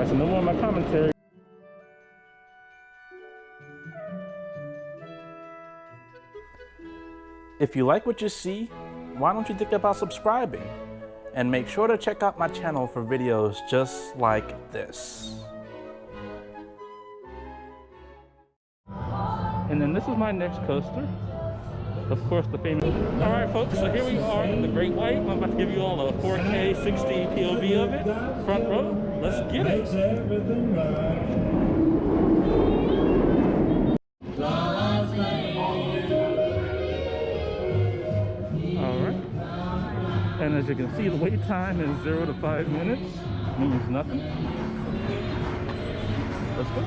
Alright, so no more of my commentary. If you like what you see, why don't you think about subscribing? And make sure to check out my channel for videos just like this. And then this is my next coaster. Of course, the famous. Alright folks, so here we are in the Great White. I'm about to give you all a 4K 60 POV of it. Front row, let's get it. Alright. And as you can see, the wait time is 0 to 5 minutes. Means nothing. Let's go.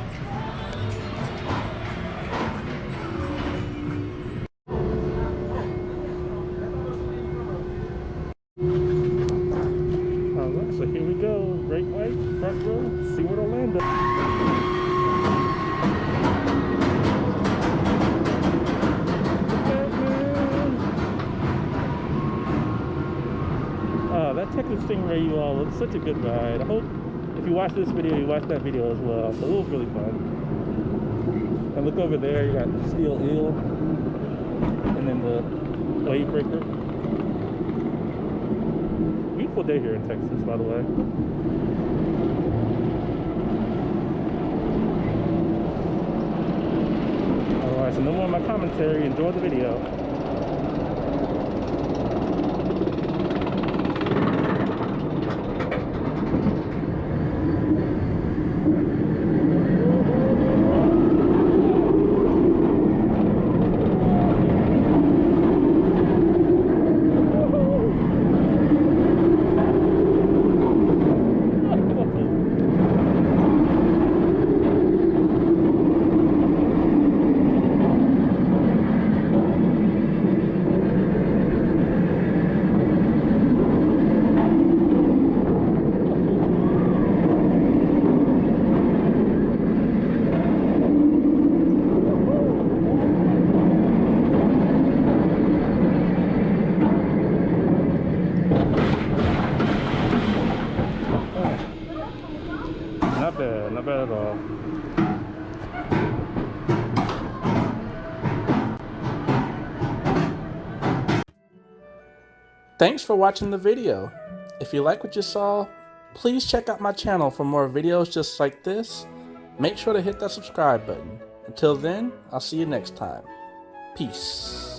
Alright, so here we go. Great White, front row, Seaworld Orlando. That Texas Stingray you all was such a good ride. I hope if you watch this video, you watch that video as well. So it was really fun. And look over there, you got Steel Eel, and then the Wave Breaker. Beautiful day here in Texas, by the way. Alright, so no more of my commentary. Enjoy the video. Not bad at all. Thanks for watching the video. If you like what you saw, please check out my channel for more videos just like this. Make sure to hit that subscribe button. Until then, I'll see you next time. Peace.